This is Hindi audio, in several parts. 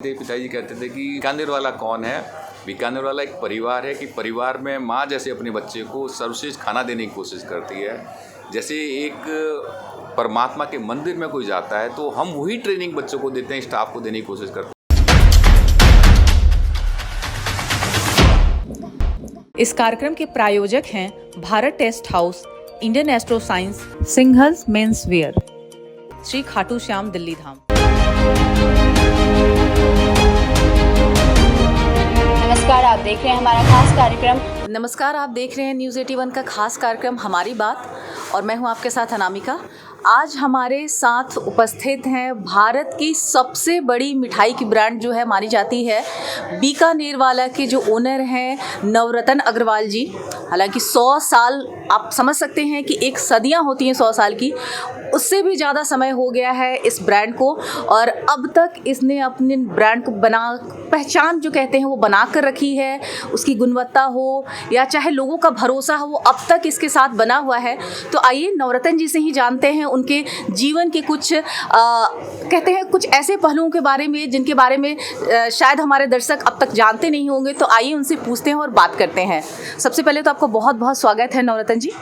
पिताजी कहते थे कि बीकानेर वाला कौन है। बीकानेर वाला एक परिवार है कि परिवार में माँ जैसे अपने बच्चे को सर्वश्रेष्ठ खाना देने की कोशिश करती है। जैसे एक परमात्मा के मंदिर में कोई जाता है तो हम वही ट्रेनिंग बच्चों को देते हैं, स्टाफ को देने की कोशिश करते हैं। इस कार्यक्रम के प्रायोजक हैं Bharat test house, Indian astro science, Singhals men's wear, Shri Khatu Shyam Delhi Dham. नमस्कार, आप देख रहे हैं हमारा खास कार्यक्रम। नमस्कार, आप देख रहे हैं न्यूज़ 81 का खास कार्यक्रम हमारी बात और मैं हूं आपके साथ अनामिका। आज हमारे साथ उपस्थित हैं भारत की सबसे बड़ी मिठाई की ब्रांड जो है मानी जाती है बीकानेर वाला के जो ओनर हैं नवरत्न अग्रवाल जी। हालांकि 100 साल आप समझ सकते हैं कि एक सदियां होती हैं 100 साल की, उससे भी ज़्यादा समय हो गया है इस ब्रांड को और अब तक इसने अपने ब्रांड को पहचान जो कहते हैं वो बना कर रखी है। उसकी गुणवत्ता हो या चाहे लोगों का भरोसा हो, वो अब तक इसके साथ बना हुआ है। तो आइए नवरत्न जी से ही जानते हैं उनके जीवन के कुछ कहते हैं कुछ ऐसे पहलुओं के बारे में जिनके बारे में शायद हमारे दर्शक अब तक जानते नहीं होंगे। तो आइए उनसे पूछते हैं और बात करते हैं। सबसे पहले तो आपका बहुत बहुत स्वागत है नवरत्न जी।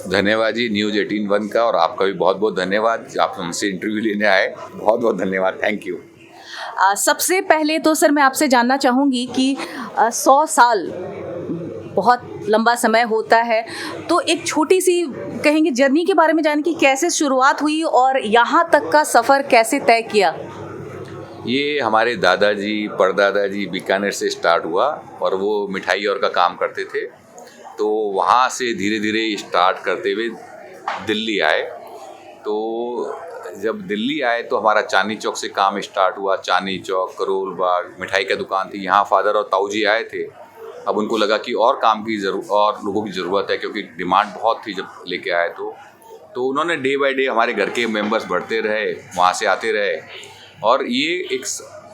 धन्यवाद जी न्यूज़ 18 का, और आपका भी बहुत बहुत धन्यवाद, आप हमसे इंटरव्यू लेने आए। बहुत बहुत धन्यवाद, थैंक यू। सबसे पहले तो सर मैं आपसे जानना चाहूँगी कि 100 साल बहुत लंबा समय होता है, तो एक छोटी सी कहेंगे जर्नी के बारे में जाने की कैसे शुरुआत हुई और यहाँ तक का सफ़र कैसे तय किया। ये हमारे दादाजी परदादाजी बीकानेर से स्टार्ट हुआ और वो मिठाई और का काम करते थे। तो वहाँ से धीरे धीरे स्टार्ट करते हुए दिल्ली आए। तो जब दिल्ली आए तो हमारा चांदनी चौक से काम स्टार्ट हुआ। चांदनी चौक, करोल बाग मिठाई की दुकान थी। यहाँ फादर और ताऊ जी आए थे। अब उनको लगा कि और काम की और लोगों की ज़रूरत है, क्योंकि डिमांड बहुत थी जब लेके आए तो उन्होंने डे बाय डे हमारे घर के मेंबर्स बढ़ते रहे, वहाँ से आते रहे और ये एक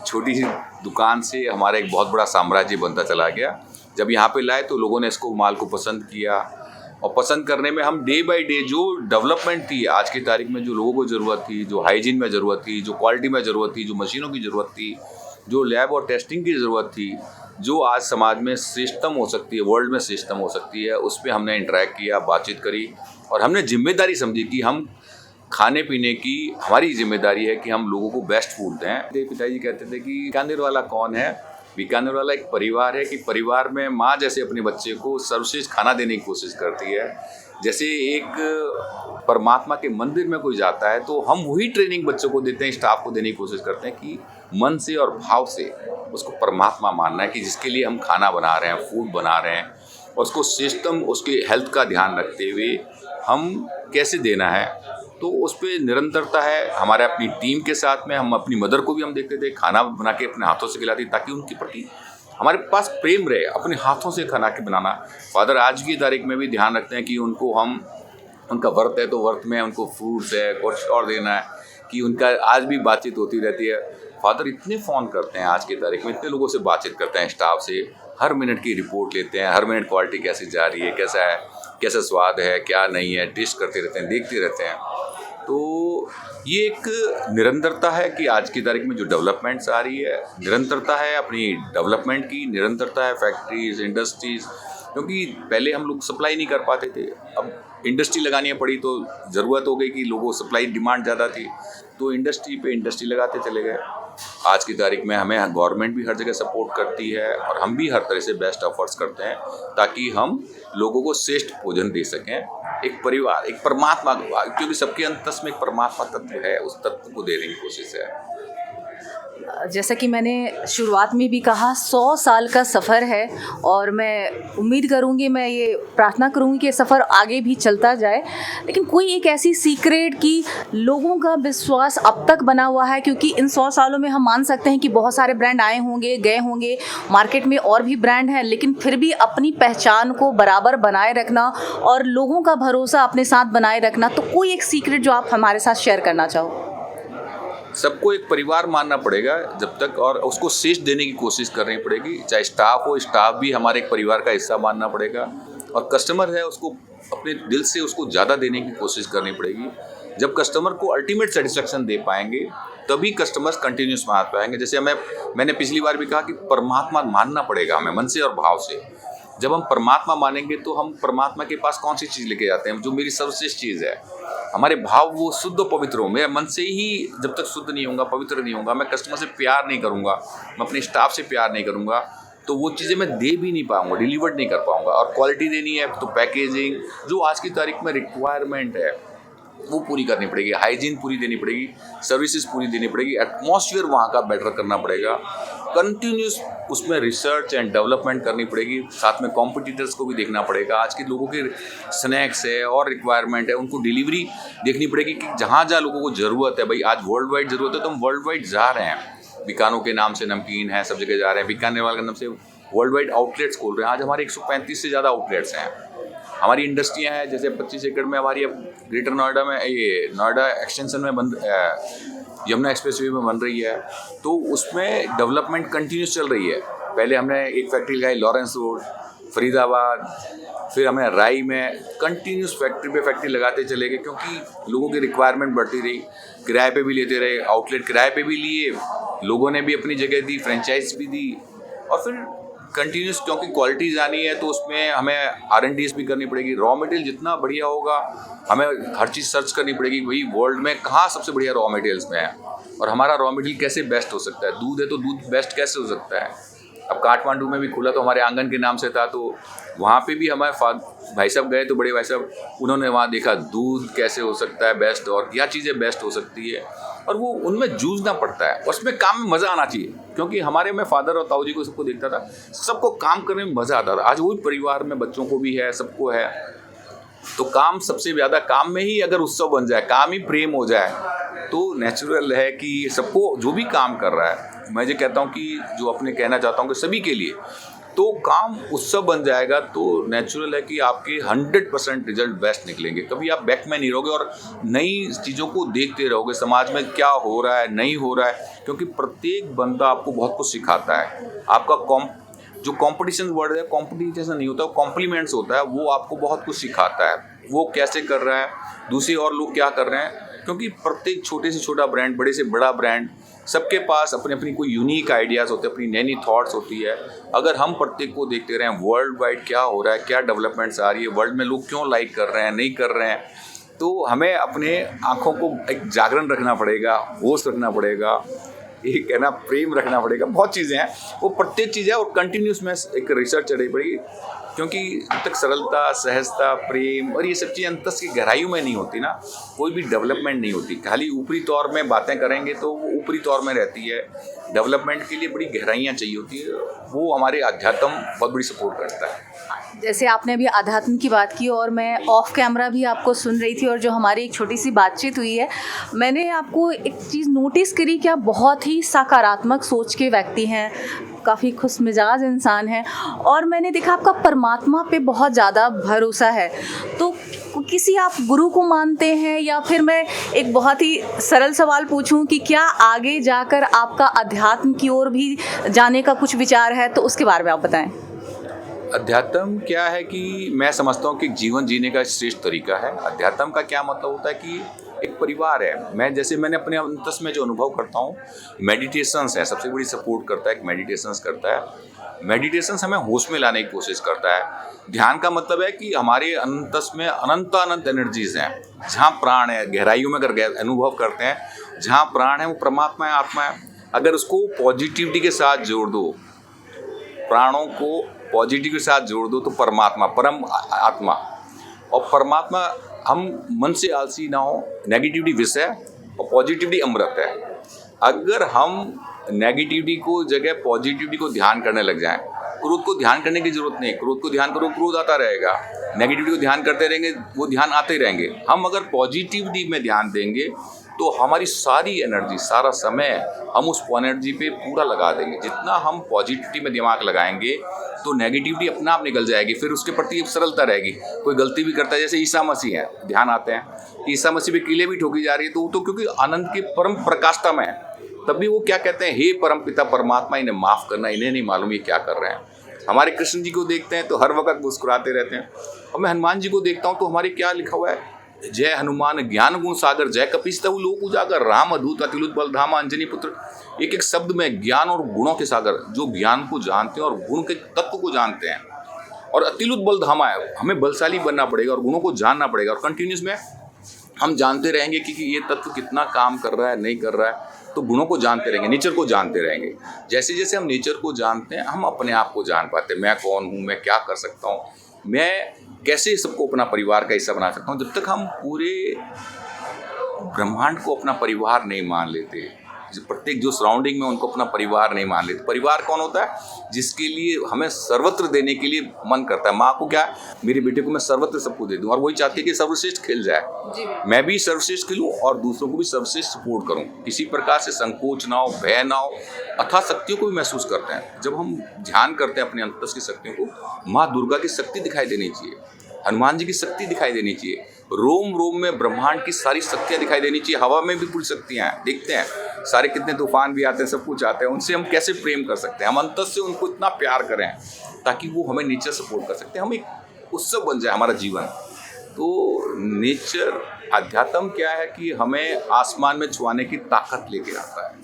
छोटी सी दुकान से हमारा एक बहुत बड़ा साम्राज्य बनता चला गया। जब यहाँ पे लाए तो लोगों ने इसको माल को पसंद किया और पसंद करने में हम डे बाय डे जो डेवलपमेंट थी आज की तारीख में, जो लोगों को ज़रूरत थी, जो हाइजीन में ज़रूरत थी, जो क्वालिटी में ज़रूरत थी, जो मशीनों की ज़रूरत थी, जो लैब और टेस्टिंग की ज़रूरत थी, जो आज समाज में सिस्टम हो सकती है, वर्ल्ड में सिस्टम हो सकती है, उस पर हमने इंटरेक्ट किया, बातचीत करी और हमने जिम्मेदारी समझी कि हम खाने पीने की हमारी जिम्मेदारी है कि हम लोगों को बेस्ट फूड दें। पिताजी कहते थे कि बीकानेर वाला कौन है। बीकानेर वाला एक परिवार है कि परिवार में माँ जैसे अपने बच्चे को सर्वश्रेष्ठ खाना देने की कोशिश करती है। जैसे एक परमात्मा के मंदिर में कोई जाता है तो हम वही ट्रेनिंग बच्चों को देते हैं, स्टाफ को देने की कोशिश करते हैं कि मन से और भाव से उसको परमात्मा मानना है कि जिसके लिए हम खाना बना रहे हैं, फूड बना रहे हैं, और उसको सिस्टम, उसके हेल्थ का ध्यान रखते हुए हम कैसे देना है। तो उस पर निरंतरता है हमारे अपनी टीम के साथ में। हम अपनी मदर को भी हम देखते थे खाना बना के अपने हाथों से खिलाती, ताकि उनके प्रति हमारे पास प्रेम रहे, अपने हाथों से खाना के बनाना। फादर आज की तारीख में भी ध्यान रखते हैं कि उनको हम, उनका व्रत है तो व्रत में उनको फ्रूट्स है, कुछ और देना है, कि उनका आज भी बातचीत होती रहती है। फादर इतने फ़ोन करते हैं आज की तारीख में, इतने लोगों से बातचीत करते हैं, स्टाफ से हर मिनट की रिपोर्ट लेते हैं, हर मिनट क्वालिटी कैसे जा रही है, कैसा है, कैसा स्वाद है, क्या नहीं है, टेस्ट करते रहते हैं, देखते रहते हैं। तो ये एक निरंतरता है कि आज की तारीख में जो डेवलपमेंट्स आ रही है, निरंतरता है अपनी डेवलपमेंट की, निरंतरता है फैक्ट्रीज, इंडस्ट्रीज़, क्योंकि पहले हम लोग सप्लाई नहीं कर पाते थे। अब इंडस्ट्री लगानी पड़ी तो ज़रूरत हो गई कि लोगों सप्लाई डिमांड ज़्यादा थी, तो इंडस्ट्री पे इंडस्ट्री लगाते चले गए। आज की तारीख में हमें गवर्नमेंट भी हर जगह सपोर्ट करती है और हम भी हर तरह से बेस्ट एफर्ट्स करते हैं ताकि हम लोगों को श्रेष्ठ भोजन दे सकें। एक परिवार, एक परमात्मा, क्योंकि सबके अंतस में एक परमात्मा तत्व है, उस तत्व को देने की कोशिश है। जैसा कि मैंने शुरुआत में भी कहा 100 साल का सफ़र है और मैं उम्मीद करूँगी, मैं ये प्रार्थना करूँगी कि ये सफ़र आगे भी चलता जाए। लेकिन कोई एक ऐसी सीक्रेट कि लोगों का विश्वास अब तक बना हुआ है, क्योंकि इन 100 सालों में हम मान सकते हैं कि बहुत सारे ब्रांड आए होंगे, गए होंगे, मार्केट में और भी ब्रांड हैं, लेकिन फिर भी अपनी पहचान को बराबर बनाए रखना और लोगों का भरोसा अपने साथ बनाए रखना, तो कोई एक सीक्रेट जो आप हमारे साथ शेयर करना चाहो। सबको एक परिवार मानना पड़ेगा जब तक, और उसको श्रेष्ठ देने की कोशिश करनी पड़ेगी। चाहे स्टाफ हो, स्टाफ भी हमारे एक परिवार का हिस्सा मानना पड़ेगा, और कस्टमर है उसको अपने दिल से उसको ज़्यादा देने की कोशिश करनी पड़ेगी। जब कस्टमर को अल्टीमेट सेटिस्फेक्शन दे पाएंगे तभी कस्टमर्स कंटिन्यूस मान पाएंगे। जैसे मैंने पिछली बार भी कहा कि परमात्मा मानना पड़ेगा हमें मन से और भाव से। जब हम परमात्मा मानेंगे तो हम परमात्मा के पास कौन सी चीज़ लेके जाते हैं, जो मेरी सर्वश्रेष्ठ चीज़ है। हमारे भाव वो शुद्ध और पवित्र हो। मेरा मन से ही जब तक शुद्ध नहीं होगा, पवित्र नहीं होगा, मैं कस्टमर से प्यार नहीं करूँगा, मैं अपने स्टाफ से प्यार नहीं करूँगा, तो वो चीज़ें मैं दे भी नहीं पाऊँगा, डिलीवर नहीं कर पाऊँगा। और क्वालिटी देनी है तो पैकेजिंग जो आज की तारीख में रिक्वायरमेंट है वो पूरी करनी पड़ेगी, हाइजीन पूरी देनी पड़ेगी, सर्विसेज पूरी देनी पड़ेगी, एटमॉस्फेयर वहाँ का बेटर करना पड़ेगा, कंटिन्यूस उसमें रिसर्च एंड डेवलपमेंट करनी पड़ेगी, साथ में कॉम्पिटिटर्स को भी देखना पड़ेगा। आज के लोगों के स्नैक्स है और रिक्वायरमेंट है, उनको डिलीवरी देखनी पड़ेगी कि जहाँ जहाँ लोगों को ज़रूरत है, भाई आज वर्ल्ड वाइड ज़रूरत है तो हम वर्ल्ड वाइड जा रहे हैं। बीकानो के नाम से नमकीन है, सब जगह जा रहे हैं, बीकानेर वाले के नाम से वर्ल्ड वाइड आउटलेट्स खोल रहे हैं। आज हमारे 135 से ज़्यादा आउटलेट्स हैं। हमारी इंडस्ट्रियां हैं, जैसे 25 एकड़ में हमारी अब ग्रेटर नोएडा में ये नोएडा एक्सटेंशन में यमुना एक्सप्रेसवे में बन रही है, तो उसमें डेवलपमेंट कंटिन्यूस चल रही है। पहले हमने एक फैक्ट्री लगाई लॉरेंस रोड फरीदाबाद, फिर हमने राई में कंटिन्यूस फैक्ट्री पे फैक्ट्री लगाते चले गए, क्योंकि लोगों की रिक्वायरमेंट बढ़ती रही। किराए पे भी लेते रहे, आउटलेट किराए पे भी लिए, लोगों ने भी अपनी जगह दी, फ्रेंचाइज भी दी, और फिर कंटिन्यूस क्योंकि क्वालिटी जानी है तो उसमें हमें R&Ds भी करनी पड़ेगी। रॉ मटेरियल जितना बढ़िया होगा हमें हर चीज़ सर्च करनी पड़ेगी, वही वर्ल्ड में कहाँ सबसे बढ़िया रॉ मटेरियल्स में है और हमारा रॉ मटेरियल कैसे बेस्ट हो सकता है। दूध है तो दूध बेस्ट कैसे हो सकता है। अब काठमांडू में भी खुला तो हमारे आंगन के नाम से था, तो वहाँ पे भी हमारे भाई साहब गए तो बड़े भाई साहब उन्होंने वहाँ देखा दूध कैसे हो सकता है बेस्ट और क्या चीज़ें बेस्ट हो सकती है, और वो उनमें जूझना पड़ता है, उसमें काम में मज़ा आना चाहिए। क्योंकि हमारे मैं फादर और ताऊ जी को सबको देखता था, सबको काम करने में मज़ा आता था। आज वही परिवार में बच्चों को भी है, सबको है, तो काम सबसे ज़्यादा, काम में ही अगर उत्सव बन जाए, काम ही प्रेम हो जाए, तो नेचुरल है कि सबको जो भी काम कर रहा है, मैं ये कहता हूँ कि जो अपने कहना चाहता हूँ कि सभी के लिए, तो काम उत्सव बन जाएगा तो नेचुरल है कि आपके 100% रिजल्ट बेस्ट निकलेंगे। कभी आप बैक में नहीं रहोगे और नई चीज़ों को देखते रहोगे, समाज में क्या हो रहा है, नहीं हो रहा है, क्योंकि प्रत्येक बंदा आपको बहुत कुछ सिखाता है। आपका जो कंपटीशन वर्ड है, कंपटीशन नहीं होता, कॉम्प्लीमेंट्स होता है, वो आपको बहुत कुछ सिखाता है। वो कैसे कर रहा है, दूसरे और लोग क्या कर रहे हैं, क्योंकि प्रत्येक छोटे से छोटा ब्रांड, बड़े से बड़ा ब्रांड, सबके पास अपने अपनी कोई यूनिक आइडियाज़ होते हैं, अपनी नई नई थॉट्स होती है। अगर हम प्रत्येक को देखते रहें वर्ल्ड वाइड क्या हो रहा है, क्या डेवलपमेंट्स आ रही है, वर्ल्ड में लोग क्यों लाइक कर रहे हैं, नहीं कर रहे हैं, तो हमें अपने आँखों को एक जागरण रखना पड़ेगा, होश रखना पड़ेगा, एक है ना प्रेम रखना पड़ेगा। बहुत चीज़ें हैं, वो प्रत्येक चीज़ है और कंटिन्यूस में एक रिसर्च चढ़ी पड़ेगी, क्योंकि जब तक सरलता, सहजता, प्रेम और ये सब चीज़ें अंतस की गहराइयों में नहीं होती ना, कोई भी डेवलपमेंट नहीं होती। खाली ऊपरी तौर में बातें करेंगे तो वो ऊपरी तौर में रहती है। डेवलपमेंट के लिए बड़ी गहराइयाँ चाहिए होती है, वो हमारे अध्यात्म बहुत बड़ी सपोर्ट करता है। जैसे आपने अभी आध्यात्म की बात की और मैं ऑफ कैमरा भी आपको सुन रही थी, और जो हमारी एक छोटी सी बातचीत हुई है, मैंने आपको एक चीज़ नोटिस करी कि आप बहुत ही सकारात्मक सोच के व्यक्ति हैं, काफ़ी खुश मिजाज इंसान हैं, और मैंने देखा आपका परमात्मा पे बहुत ज़्यादा भरोसा है। तो किसी आप गुरु को मानते हैं, या फिर मैं एक बहुत ही सरल सवाल पूछूं कि क्या आगे जाकर आपका अध्यात्म की ओर भी जाने का कुछ विचार है, तो उसके बारे में आप बताएं। अध्यात्म क्या है कि मैं समझता हूँ कि जीवन जीने का श्रेष्ठ तरीका है। अध्यात्म का क्या मतलब होता है कि एक परिवार है। मैंने अपने अंतस में जो अनुभव करता हूँ, मेडिटेशंस है, सबसे बड़ी सपोर्ट करता है, एक मेडिटेशंस करता है। मेडिटेशंस हमें होश में लाने की कोशिश करता है। ध्यान का मतलब है कि हमारे अंतस में अनंत एनर्जीज हैं, जहाँ प्राण है, गहराइयों में अगर अनुभव करते हैं, जहाँ प्राण है वो परमात्मा है, आत्मा है। अगर उसको पॉजिटिविटी के साथ जोड़ दो, प्राणों को पॉजिटिव के साथ जोड़ दो, तो परमात्मा, परम आत्मा, और परमात्मा, हम मन से आलसी ना हो, नेगेटिविटी विष है और पॉजिटिविटी अमृत है। अगर हम नेगेटिविटी को जगह पॉजिटिविटी को ध्यान करने लग जाएं, क्रोध को ध्यान करने की जरूरत नहीं, क्रोध को ध्यान करो, क्रोध आता रहेगा, नेगेटिविटी को ध्यान करते रहेंगे, वो ध्यान आते रहेंगे। हम अगर पॉजिटिविटी में ध्यान देंगे तो हमारी सारी एनर्जी, सारा समय हम उस एनर्जी पे पूरा लगा देंगे। जितना हम पॉजिटिविटी में दिमाग लगाएंगे तो नेगेटिविटी अपना आप निकल जाएगी, फिर उसके प्रति सरलता रहेगी। कोई गलती भी करता है, जैसे ईसा मसीह है, ध्यान आते हैं कि ईसा मसीह पे कीलें भी ठोकी जा रही है, तो क्योंकि आनंद के परम प्रकाष्ठा में है, तब भी वो क्या कहते हैं, हे परम पिता परमात्मा, इन्हें माफ़ करना, इन्हें नहीं मालूम ये क्या कर रहे हैं। हमारे कृष्ण जी को देखते हैं तो हर वक्त मुस्कुराते रहते हैं, और मैं हनुमान जी को देखता हूँ तो हमारे क्या लिखा हुआ है, जय हनुमान ज्ञान गुण सागर, जय कपीस तहु लोक उजागर, राम अद्भुत अतिलुत बलधामा अंजनी पुत्र। एक एक शब्द में ज्ञान और गुणों के सागर, जो ज्ञान को जानते हैं और गुण के तत्व को जानते हैं, और अतिलुत बलधामा है, हमें बलशाली बनना पड़ेगा और गुणों को जानना पड़ेगा, और कंटिन्यूस में हम जानते रहेंगे कि ये तत्व कितना काम कर रहा है, नहीं कर रहा है, तो गुणों को जानते रहेंगे, नेचर को जानते रहेंगे। जैसे जैसे हम नेचर को जानते हैं, हम अपने आप को जान पाते हैं। मैं कौन हूँ, मैं क्या कर सकता हूँ, मैं कैसे सबको अपना परिवार का हिस्सा बना सकता हूँ। जब तक हम पूरे ब्रह्मांड को अपना परिवार नहीं मान लेते, प्रत्येक जो सराउंडिंग में उनको अपना परिवार नहीं मान लेते। परिवार कौन होता है? जिसके लिए हमें सर्वत्र देने के लिए मन करता है। माँ को क्या है, मेरे बेटे को मैं सर्वत्र सबको दे दूँ, और वही चाहती है कि सर्वश्रेष्ठ खेल जाए, मैं भी सर्वश्रेष्ठ खेलूँ और दूसरों को भी सर्वश्रेष्ठ सपोर्ट करूँ। किसी प्रकार से संकोच ना हो, भय ना हो, अथाह शक्तियों को भी महसूस करते हैं। जब हम ध्यान करते हैं अपने अंतस की शक्तियों को, माँ दुर्गा की शक्ति दिखाई देनी चाहिए, हनुमान जी की शक्ति दिखाई देनी चाहिए, रोम रोम में ब्रह्मांड की सारी शक्तियाँ दिखाई देनी चाहिए। हवा में भी पूरी शक्तियाँ हैं, देखते हैं सारे कितने तूफान भी आते हैं, सब कुछ आते हैं, उनसे हम कैसे प्रेम कर सकते हैं। हम अंतस से उनको इतना प्यार करें ताकि वो हमें नेचर सपोर्ट कर सकते हैं, हम एक उत्सव बन जाए हमारा जीवन। तो नेचर अध्यात्म क्या है कि हमें आसमान में छुआने की ताकत लेके आता है,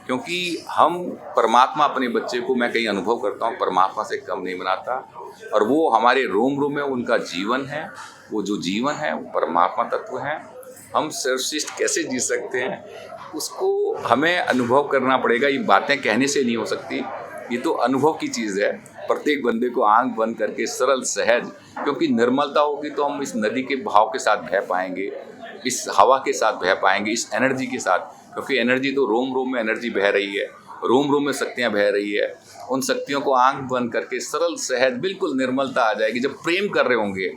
क्योंकि हम परमात्मा अपने बच्चे को, मैं कहीं अनुभव करता हूँ, परमात्मा से कम नहीं बनाता, और वो हमारे रोम रोम में उनका जीवन है। वो जो जीवन है वो परमात्मा तत्व है। हम सर्वश्रेष्ठ कैसे जी सकते हैं, उसको हमें अनुभव करना पड़ेगा। ये बातें कहने से नहीं हो सकती, ये तो अनुभव की चीज़ है। प्रत्येक बंदे को आंख बंद करके सरल सहज, क्योंकि निर्मलता होगी तो हम इस नदी के बहाव के साथ बह पाएंगे, इस हवा के साथ बह पाएंगे, इस एनर्जी के साथ, क्योंकि एनर्जी तो रोम रोम में एनर्जी बह रही है, रोम रोम में शक्तियाँ बह रही है। उन शक्तियों को आंख बंद करके सरल सहज बिल्कुल निर्मलता आ जाएगी। जब प्रेम कर रहे होंगे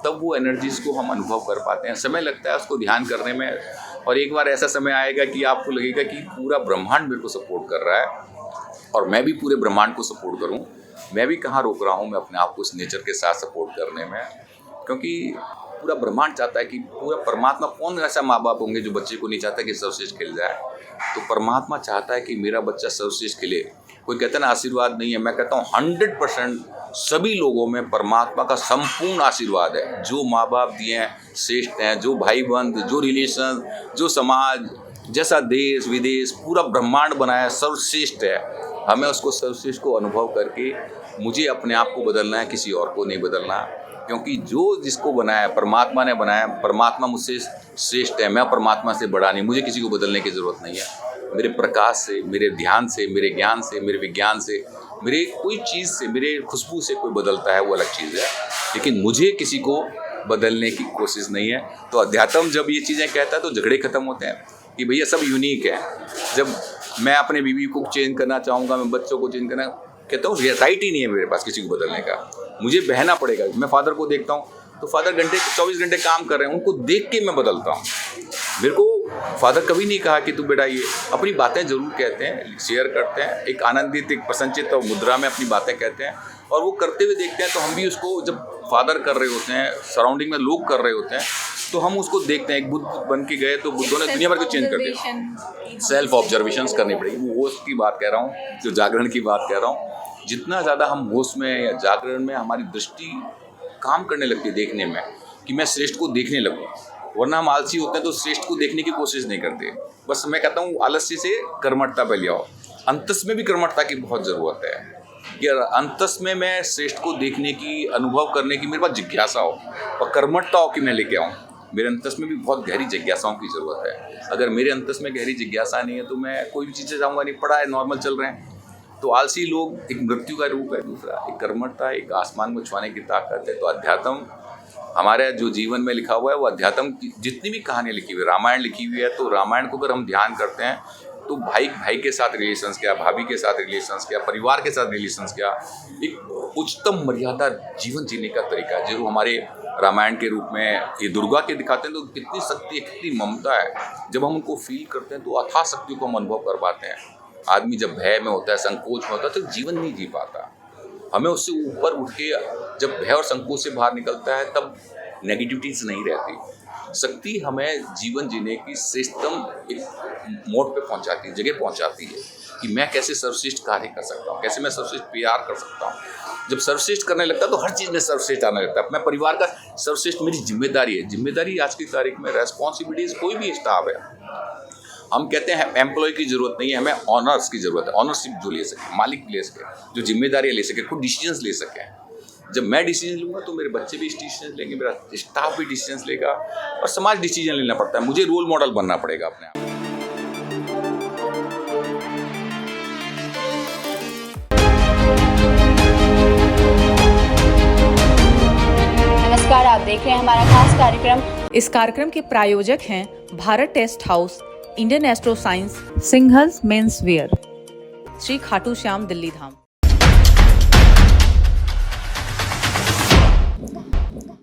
तब वो एनर्जीज़ को हम अनुभव कर पाते हैं। समय लगता है उसको ध्यान करने में, और एक बार ऐसा समय आएगा कि आपको लगेगा कि पूरा ब्रह्मांड मेरे को सपोर्ट कर रहा है और मैं भी पूरे ब्रह्मांड को सपोर्ट करूं। मैं भी कहाँ रोक रहा हूं मैं अपने आप को इस नेचर के साथ सपोर्ट करने में, क्योंकि पूरा ब्रह्मांड चाहता है कि पूरा परमात्मा, कौन ऐसा माँ बाप होंगे जो बच्चे को नहीं चाहता कि सर्वश्रेष्ठ खेल जाए। तो परमात्मा चाहता है कि मेरा बच्चा सर्वश्रेष्ठ खेले। कोई कहता है ना आशीर्वाद नहीं है, मैं कहता हूँ 100% सभी लोगों में परमात्मा का संपूर्ण आशीर्वाद है। जो माँ बाप दिए हैं श्रेष्ठ हैं, जो भाई बंद, जो रिलेशन, जो समाज, जैसा देश विदेश, पूरा ब्रह्मांड बनाया सर्वश्रेष्ठ है। हमें उसको सर्वश्रेष्ठ को अनुभव करके मुझे अपने आप को बदलना है, किसी और को नहीं बदलना, क्योंकि जो जिसको बनाया परमात्मा ने बनाया, परमात्मा मुझसे श्रेष्ठ है, मैं परमात्मा से बड़ा नहीं, मुझे किसी को बदलने की ज़रूरत नहीं है। मेरे प्रकाश से, मेरे ध्यान से, मेरे ज्ञान से, मेरे विज्ञान से, मेरे कोई चीज़ से, मेरे खुशबू से कोई बदलता है वो अलग चीज़ है, लेकिन मुझे किसी को बदलने की कोशिश नहीं है। तो अध्यात्म जब ये चीज़ें कहता है तो झगड़े खत्म होते हैं कि भैया सब यूनिक है। जब मैं अपने बीवी को चेंज करना चाहूँगा, मैं बच्चों को चेंज करना, कहता हूँ राइट ही नहीं है मेरे पास किसी को बदलने का, मुझे बहना पड़ेगा। मैं फादर को देखता हूँ तो फादर 24 घंटे काम कर रहे हैं, उनको देख के मैं बदलता हूँ। मेरे को फादर कभी नहीं कहा कि तू बेटा ये, अपनी बातें ज़रूर कहते हैं, शेयर करते हैं, एक आनंदित, एक प्रसन्नचित्त और मुद्रा में अपनी बातें कहते हैं, और वो करते हुए देखते हैं। तो हम भी उसको, जब फादर कर रहे होते हैं, सराउंडिंग में लोग कर रहे होते हैं, तो हम उसको देखते हैं। एक बुद्ध बन के गए तो बुद्धों ने दुनिया भर को चेंज कर दिया। सेल्फ ऑब्जर्वेशंस करनी पड़ेगी। वो होश की बात कह रहा हूँ, जो जागरण की बात कह रहा हूँ। जितना ज़्यादा हम होश में या जागरण में हमारी दृष्टि काम करने लगती है देखने में, कि मैं श्रेष्ठ को देखने लगूँ, वरना हम आलसी होते हैं तो श्रेष्ठ को देखने की कोशिश नहीं करते। बस मैं कहता हूँ आलस्य से कर्मठता पे ले आओ। अंतस में भी कर्मठता की बहुत ज़रूरत है कि अंतस में मैं श्रेष्ठ को देखने की, अनुभव करने की मेरे पास जिज्ञासा हो, और कर्मठता हो कि मैं लेके आऊँ। मेरे अंतस में भी बहुत गहरी जिज्ञासाओं की ज़रूरत है। अगर मेरे अंतस में गहरी जिज्ञासा नहीं है तो मैं कोई भी चीज़ें चाहूँगा नहीं, पढ़ा है, नॉर्मल चल रहे हैं। तो आलसी लोग एक मृत्यु का रूप है, दूसरा एक कर्मठता, एक आसमान को छुआने की ताकत है। तो अध्यात्म हमारे जो जीवन में लिखा हुआ है, वो अध्यात्म की जितनी भी कहानियाँ लिखी हुई है, रामायण लिखी हुई है, तो रामायण को अगर हम ध्यान करते हैं तो भाई के साथ रिलेशंस क्या, भाभी के साथ रिलेशंस क्या, परिवार के साथ रिलेशंस क्या, एक उच्चतम मर्यादा जीवन जीने का तरीका है जो हमारे रामायण के रूप में ये दुर्गा के दिखाते हैं। तो कितनी शक्ति है, कितनी ममता है। जब हम उनको फील करते हैं तो अथाह शक्ति को हम अनुभव कर पाते हैं। आदमी जब भय में होता है, संकोच में होता है, तो जीवन नहीं जी पाता। हमें उससे ऊपर उठ के जब भय और संकोच से बाहर निकलता है तब नेगेटिविटीज नहीं रहती। शक्ति हमें जीवन जीने की श्रेष्ठतम एक मोड पे पहुंचाती है, जगह पहुंचाती है। कि मैं कैसे सर्वश्रेष्ठ कार्य कर सकता हूँ, कैसे मैं सर्वश्रेष्ठ PR कर सकता हूँ। जब सर्वश्रेष्ठ करने लगता है तो हर चीज़ में सर्वश्रेष्ठ आने लगता है। मैं परिवार का सर्वश्रेष्ठ मेरी जिम्मेदारी है। जिम्मेदारी आज की तारीख में रेस्पॉन्सिबिलिटीज, कोई भी स्टाफ है, हम कहते हैं एम्प्लॉय की ज़रूरत नहीं है, हमें ऑनर्स की ज़रूरत है। ऑनरशिप जो ले सके, मालिक ले सके, जो जिम्मेदारियाँ ले सके, खुद डिसीजंस ले सके। जब मैं डिसीजन लूँगा तो मेरे बच्चे भी डिसीजन लेंगे, मेरा स्टाफ भी डिसीजन लेगा और समाज डिसीजन लेना पड़ता है। मुझे रोल मॉडल बनना पड़ेगा अपने आप। नमस्कार, आप देख रहे हैं हमारा खास कार्यक्रम। इस कार्यक्रम के प्रायोजक हैं Bharat test house, Indian astro science, Singhals men's wear, Shri Khatu Shyam Delhi धाम।